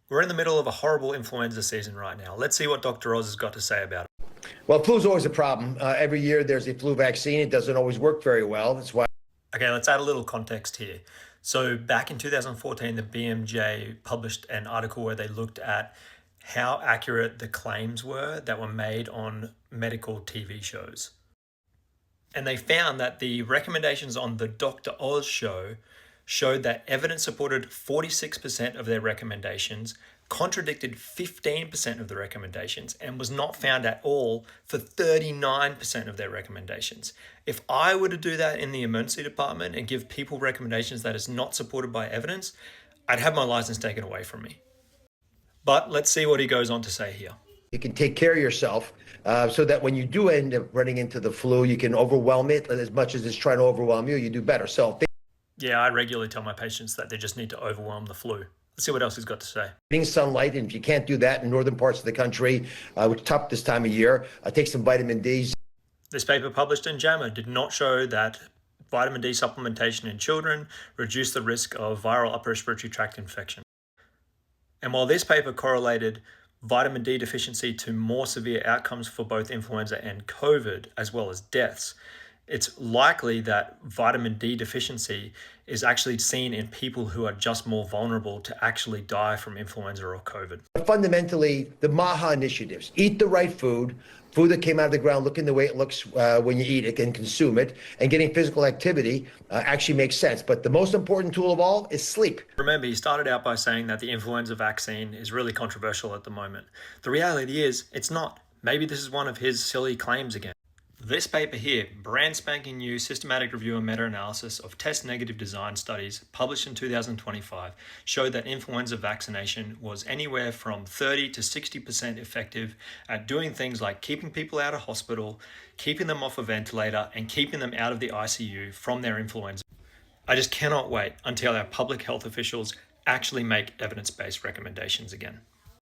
We're in the middle of a horrible influenza season right now. Let's see what Dr. Oz has got to say about it. Well, flu is always a problem. Every year there's a flu vaccine. It doesn't always work very well. That's why. Okay, let's add a little context here. So back in 2014, the BMJ published an article where they looked at how accurate the claims were that were made on medical TV shows. And they found that the recommendations on the Dr. Oz show showed that evidence supported 46% of their recommendations, contradicted 15% of the recommendations, and was not found at all for 39% of their recommendations. If I were to do that in the emergency department and give people recommendations that is not supported by evidence, I'd have my license taken away from me. But let's see what he goes on to say here. You can take care of yourself so that when you do end up running into the flu, you can overwhelm it. As much as it's trying to overwhelm you, you do better. So yeah, I regularly tell my patients that they just need to overwhelm the flu. Let's see what else he's got to say. getting sunlight, and if you can't do that in northern parts of the country, which is tough this time of year, take some vitamin D. This paper published in JAMA did not show that vitamin D supplementation in children reduced the risk of viral upper respiratory tract infection. And while this paper correlated vitamin D deficiency to more severe outcomes for both influenza and COVID, as well as deaths, it's likely that vitamin D deficiency is actually seen in people who are just more vulnerable to actually die from influenza or COVID. Fundamentally, the MAHA initiatives, eat the right food that came out of the ground looking the way it looks when you eat it and consume it, and getting physical activity actually makes sense. But the most important tool of all is sleep. Remember, he started out by saying that the influenza vaccine is really controversial at the moment. The reality is, it's not. Maybe this is one of his silly claims again. This paper here, brand spanking new systematic review and meta-analysis of test-negative design studies published in 2025, showed that influenza vaccination was anywhere from 30 to 60% effective at doing things like keeping people out of hospital, keeping them off a ventilator, and keeping them out of the ICU from their influenza. I just cannot wait until our public health officials actually make evidence-based recommendations again.